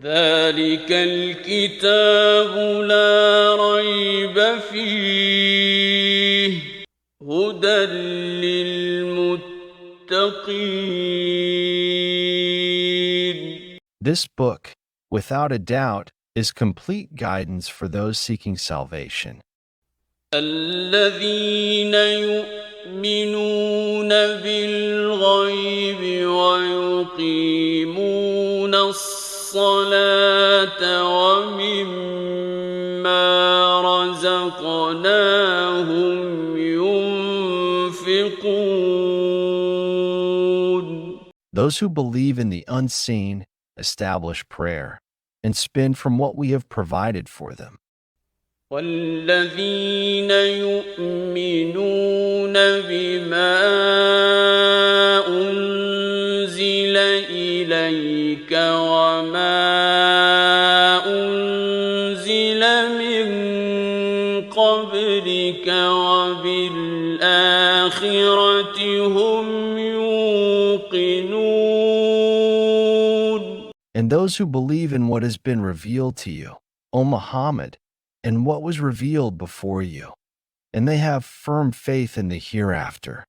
ذلك الكتاب لا ريب فيه هدى للمتقين. This book, without a doubt, is complete guidance for those seeking salvation. الذين يؤمنون بالغيب ويقيمون الصلاة ومما رزقناهم ينفقون. Those who believe in the unseen establish prayer and spend from what we have provided for them. والذين يؤمنون بما أنزل إليك وما أنزل من قبلك وبالآخرة هم يوقنون. And those who believe in what has been revealed to you, O Muhammad, and what was revealed before you, and they have firm faith in the hereafter.